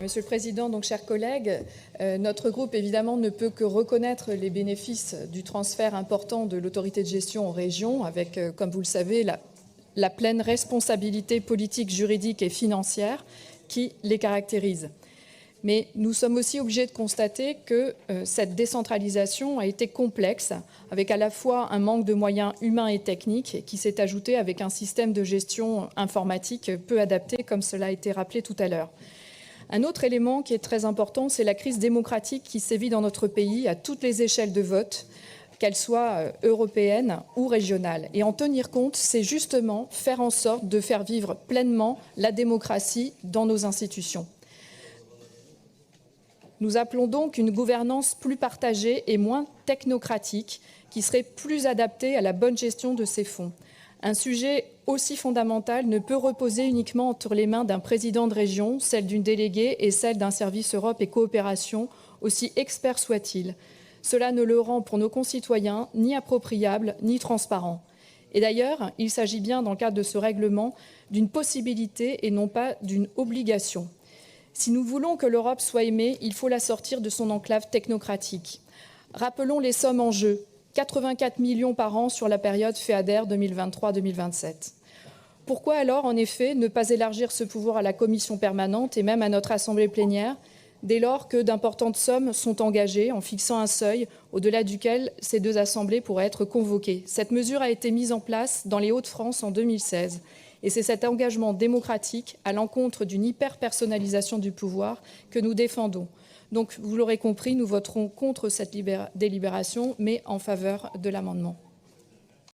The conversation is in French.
Monsieur le Président, donc chers collègues, notre groupe évidemment ne peut que reconnaître les bénéfices du transfert important de l'autorité de gestion aux régions avec, comme vous le savez, la pleine responsabilité politique, juridique et financière qui les caractérise. Mais nous sommes aussi obligés de constater que cette décentralisation a été complexe, avec à la fois un manque de moyens humains et techniques qui s'est ajouté avec un système de gestion informatique peu adapté, comme cela a été rappelé tout à l'heure. Un autre élément qui est très important, c'est la crise démocratique qui sévit dans notre pays à toutes les échelles de vote, qu'elles soient européennes ou régionales. Et en tenir compte, c'est justement faire en sorte de faire vivre pleinement la démocratie dans nos institutions. Nous appelons donc une gouvernance plus partagée et moins technocratique, qui serait plus adaptée à la bonne gestion de ces fonds. Un sujet aussi fondamental ne peut reposer uniquement entre les mains d'un président de région, celle d'une déléguée et celle d'un service Europe et coopération, aussi expert soit-il. Cela ne le rend pour nos concitoyens ni appropriable ni transparent. Et d'ailleurs, il s'agit bien, dans le cadre de ce règlement, d'une possibilité et non pas d'une obligation. Si nous voulons que l'Europe soit aimée, il faut la sortir de son enclave technocratique. Rappelons les sommes en jeu. 84 millions par an sur la période FEADER 2023-2027. Pourquoi alors, en effet, ne pas élargir ce pouvoir à la commission permanente et même à notre assemblée plénière, dès lors que d'importantes sommes sont engagées en fixant un seuil au-delà duquel ces deux assemblées pourraient être convoquées? Cette mesure a été mise en place dans les Hauts-de-France en 2016. Et c'est cet engagement démocratique à l'encontre d'une hyper-personnalisation du pouvoir que nous défendons. Donc, vous l'aurez compris, nous voterons contre cette délibération, mais en faveur de l'amendement.